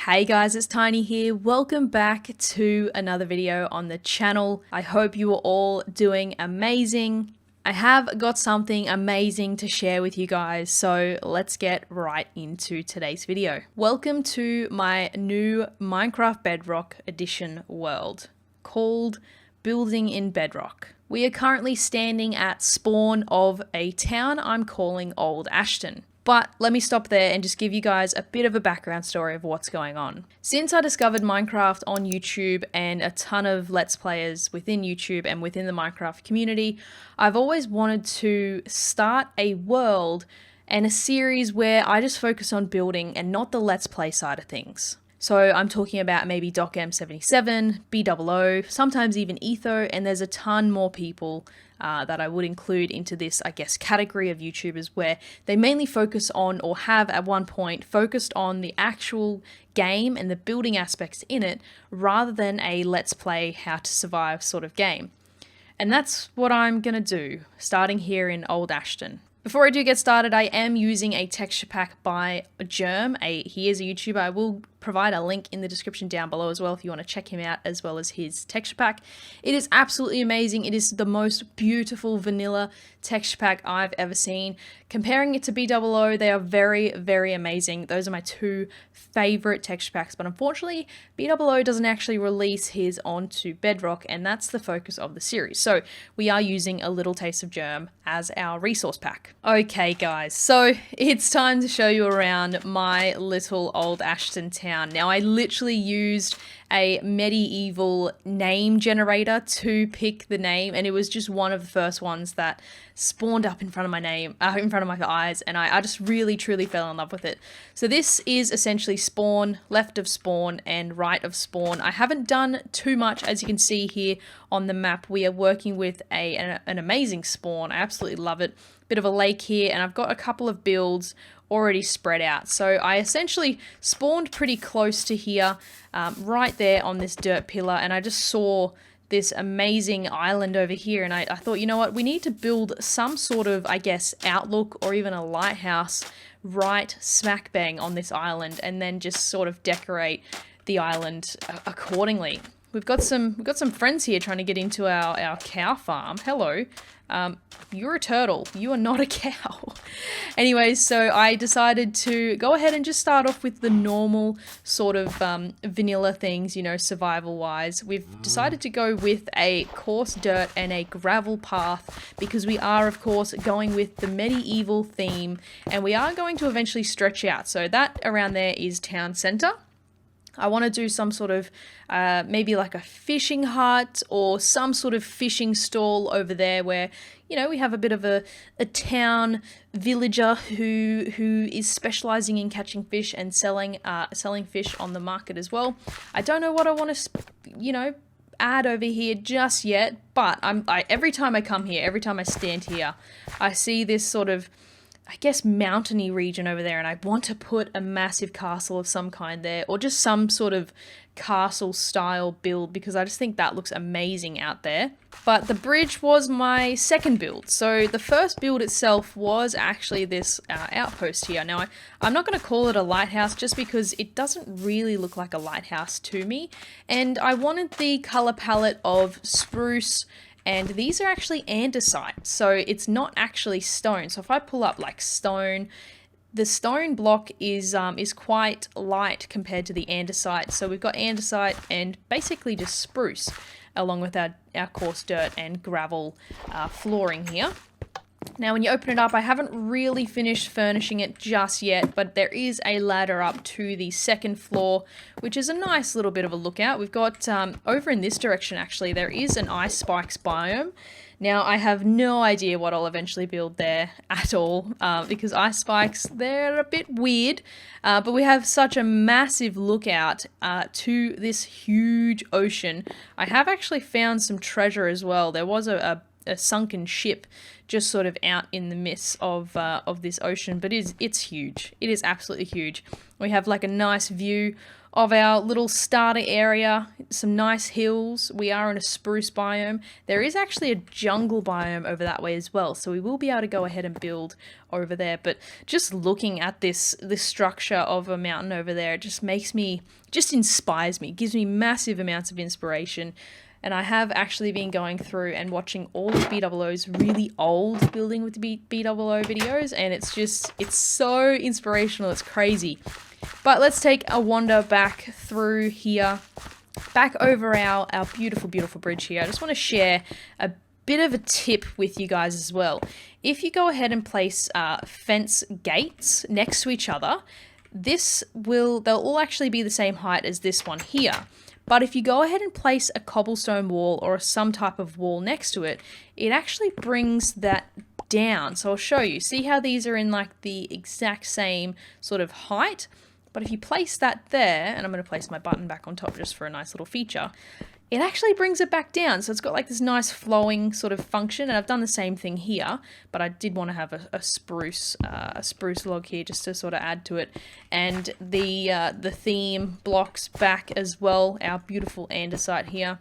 Hey guys, it's Tiny here. Welcome back to another video on the channel. I hope you are all doing amazing. I have got something amazing to share with you guys, so let's get right into today's video. Welcome to my new Minecraft Bedrock Edition world called Building in Bedrock. We are currently standing at spawn of a town I'm calling Old Ashton. But let me stop there and just give you guys a bit of a background story of what's going on. Since I discovered Minecraft on YouTube and a ton of Let's Players within YouTube and within the Minecraft community, I've always wanted to start a world and a series where I just focus on building and not the Let's Play side of things. So I'm talking about maybe DocM77, BOO, sometimes even Etho, and there's a ton more people that I would include into this, I guess, category of YouTubers where they mainly focus on, or have at one point, focused on the actual game and the building aspects in it, rather than a let's play how to survive sort of game. And that's what I'm gonna do, starting here in Old Ashton. Before I do get started, I am using a texture pack by Germ. He is a YouTuber. I will provide a link in the description down below as well if you want to check him out, as well as his texture pack. It is absolutely amazing. It is the most beautiful vanilla texture pack I've ever seen. Comparing it to BOO, they are very, very amazing. Those are my two favorite texture packs, but unfortunately, BOO doesn't actually release his onto Bedrock, and that's the focus of the series. So we are using a little taste of Germ as our resource pack. Okay, guys, so it's time to show you around my little Old Ashton town. Now, I literally used a medieval name generator to pick the name, and it was just one of the first ones that spawned up in front of my name, in front of my eyes, and I just really truly fell in love with it. So this is essentially spawn, left of spawn, and right of spawn. I haven't done too much, as you can see here on the map. We are working with an amazing spawn. I absolutely love it. Bit of a lake here, and I've got a couple of builds already spread out. So I essentially spawned pretty close to here, right there on this dirt pillar, and I just saw this amazing island over here, and I thought, you know what, we need to build some sort of, I guess, outlook or even a lighthouse right smack bang on this island, and then just sort of decorate the island accordingly. We've got some friends here trying to get into our cow farm. Hello. You're a turtle. You are not a cow. Anyways, so I decided to go ahead and just start off with the normal sort of vanilla things, you know, survival-wise. We've decided to go with a coarse dirt and a gravel path because we are, of course, going with the medieval theme, and we are going to eventually stretch out. So that around there is town center. I want to do some sort of, maybe like a fishing hut or some sort of fishing stall over there where, you know, we have a bit of a town villager who is specializing in catching fish and selling fish on the market as well. I don't know what I want to, you know, add over here just yet, but every time I come here, every time I stand here, I see this sort of, I guess, mountainy region over there, and I want to put a massive castle of some kind there, or just some sort of castle style build, because I just think that looks amazing out there. But the bridge was my second build. So the first build itself was actually this outpost here. Now, I'm not going to call it a lighthouse just because it doesn't really look like a lighthouse to me, and I wanted the color palette of spruce, and these are actually andesite, so it's not actually stone. So if I pull up like stone, the stone block is quite light compared to the andesite. So we've got andesite and basically just spruce, along with our coarse dirt and gravel flooring here. Now, when you open it up, I haven't really finished furnishing it just yet, but there is a ladder up to the second floor, which is a nice little bit of a lookout. We've got, over in this direction, actually, there is an ice spikes biome. Now, I have no idea what I'll eventually build there at all, because ice spikes, they're a bit weird, but we have such a massive lookout to this huge ocean. I have actually found some treasure as well. There was a sunken ship just sort of out in the midst of this ocean, but it's huge. It is absolutely huge. We have like a nice view of our little starter area, some nice hills. We are in a spruce biome. There is actually a jungle biome over that way as well, so we will be able to go ahead and build over there. But just looking at this structure of a mountain over there, it just makes me, just inspires me, gives me massive amounts of inspiration. And I have actually been going through and watching all of BOO's really old building with the BOO videos, and it's so inspirational, it's crazy. But let's take a wander back through here, back over our beautiful, beautiful bridge here. I just want to share a bit of a tip with you guys as well. If you go ahead and place fence gates next to each other, they'll all actually be the same height as this one here. But if you go ahead and place a cobblestone wall or some type of wall next to it, it actually brings that down. So I'll show you. See how these are in like the exact same sort of height? But if you place that there, and I'm going to place my button back on top just for a nice little feature, it actually brings it back down. So it's got like this nice flowing sort of function, and I've done the same thing here, but I did want to have a spruce log here just to sort of add to it. And the theme blocks back as well, our beautiful andesite here.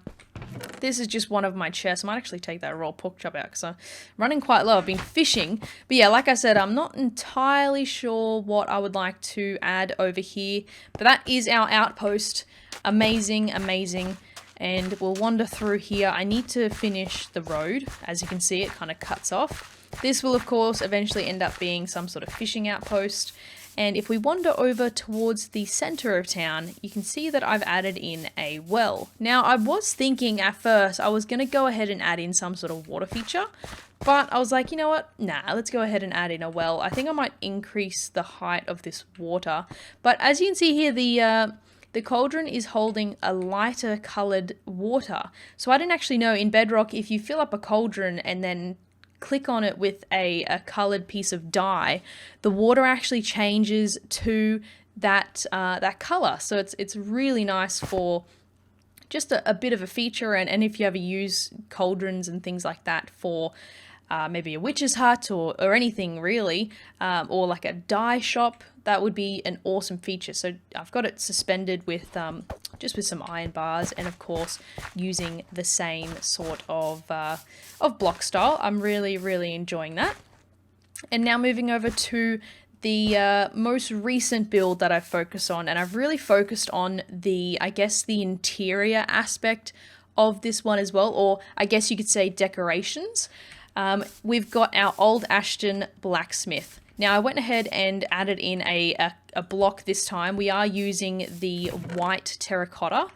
This is just one of my chests. I might actually take that raw pork chop out because I'm running quite low. I've been fishing. But yeah, like I said, I'm not entirely sure what I would like to add over here. But that is our outpost. Amazing, amazing. And we'll wander through here. I need to finish the road. As you can see, it kind of cuts off. This will, of course, eventually end up being some sort of fishing outpost. And if we wander over towards the center of town, you can see that I've added in a well. Now, I was thinking at first I was going to go ahead and add in some sort of water feature, but I was like, you know what? Nah, let's go ahead and add in a well. I think I might increase the height of this water. But as you can see here, the cauldron is holding a lighter colored water. So I didn't actually know in Bedrock, if you fill up a cauldron and then click on it with a colored piece of dye, the water actually changes to that color. So it's really nice for just a bit of a feature. And if you ever use cauldrons and things like that for maybe a witch's hut or anything really, or like a dye shop, that would be an awesome feature. So I've got it suspended with just with some iron bars, and of course using the same sort of block style. I'm really, really enjoying that. And now moving over to the most recent build that I've focused on, and I've really focused on I guess the interior aspect of this one as well, or I guess you could say decorations. We've got our Old Ashton blacksmith. Now I went ahead and added in a block this time. We are using the white terracotta.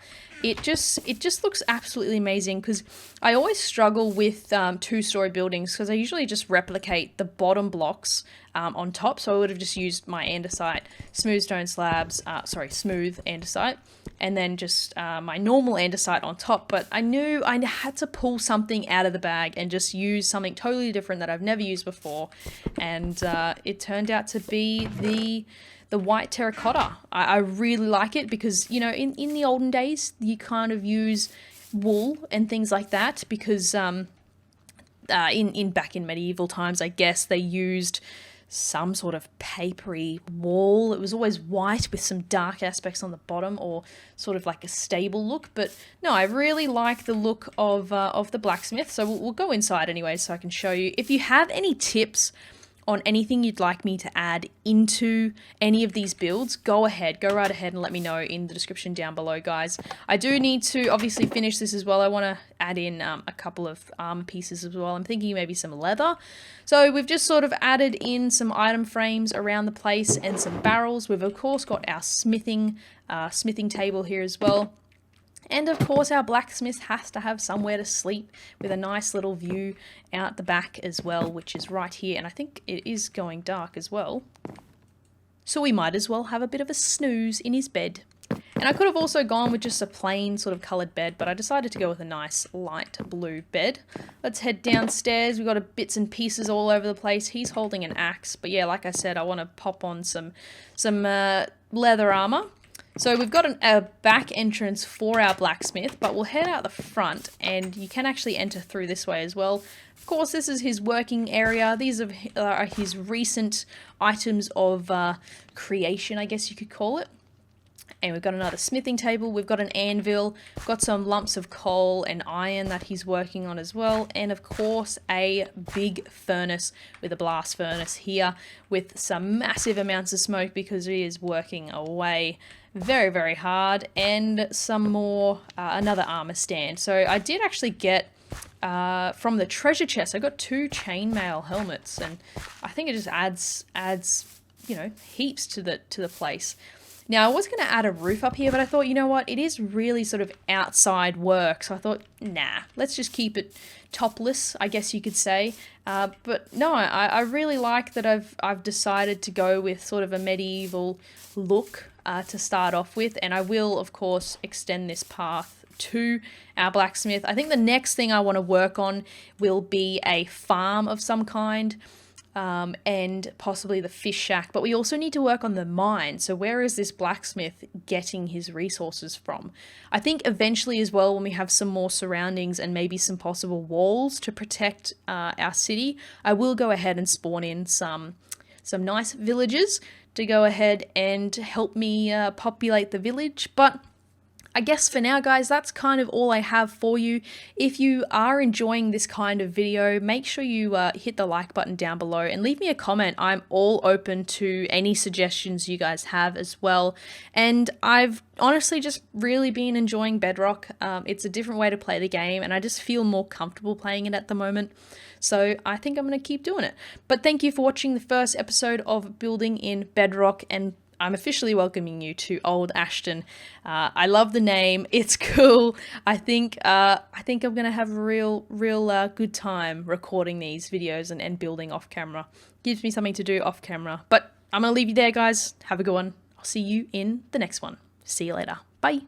It just looks absolutely amazing, because I always struggle with two-story buildings because I usually just replicate the bottom blocks on top. So I would have just used my andesite, smooth stone slabs, smooth andesite, and then just my normal andesite on top. But I knew I had to pull something out of the bag and just use something totally different that I've never used before. And it turned out to be the white terracotta. I really like it because, you know, in the olden days, you kind of use wool and things like that because back in medieval times, I guess they used some sort of papery wall. It was always white with some dark aspects on the bottom, or sort of like a stable look. But no, I really like the look of the blacksmith. So we'll go inside anyway so I can show you. If you have any tips on anything you'd like me to add into any of these builds, go right ahead and let me know in the description down below, guys. I do need to obviously finish this as well. I want to add in a couple of armor pieces as well. I'm thinking maybe some leather. So we've just sort of added in some item frames around the place and some barrels. We've of course got our smithing table here as well. And of course our blacksmith has to have somewhere to sleep with a nice little view out the back as well, which is right here. And I think it is going dark as well, so we might as well have a bit of a snooze in his bed. And I could have also gone with just a plain sort of coloured bed, but I decided to go with a nice light blue bed. Let's head downstairs. We've got bits and pieces all over the place. He's holding an axe, but yeah, like I said, I want to pop on some leather armor. So we've got a back entrance for our blacksmith, but we'll head out the front, and you can actually enter through this way as well. Of course, this is his working area. These are his recent items of creation, I guess you could call it. And we've got another smithing table, we've got an anvil, we've got some lumps of coal and iron that he's working on as well, and of course a big furnace with a blast furnace here with some massive amounts of smoke because he is working away very, very hard, and some more, another armor stand. So I did actually get from the treasure chest, I got 2 chainmail helmets, and I think it just adds you know, heaps to the place. Now, I was going to add a roof up here, but I thought, you know what, it is really sort of outside work, so I thought, nah, let's just keep it topless, I guess you could say. But no, I really like that I've decided to go with sort of a medieval look to start off with, and I will, of course, extend this path to our blacksmith. I think the next thing I want to work on will be a farm of some kind. And possibly the fish shack, but we also need to work on the mine. So where is this blacksmith getting his resources from? I think eventually as well, when we have some more surroundings and maybe some possible walls to protect our city, I will go ahead and spawn in some nice villagers to go ahead and help me populate the village. But I guess for now, guys, that's kind of all I have for you. If you are enjoying this kind of video, make sure you hit the like button down below and leave me a comment. I'm all open to any suggestions you guys have as well. And I've honestly just really been enjoying Bedrock. It's a different way to play the game, and I just feel more comfortable playing it at the moment. So I think I'm going to keep doing it. But thank you for watching the first episode of Building in Bedrock, and I'm officially welcoming you to Old Ashton. I love the name. It's cool. I think I'm gonna have a real good time recording these videos and building off camera. Gives me something to do off camera. But I'm gonna leave you there, guys. Have a good one. I'll see you in the next one. See you later. Bye.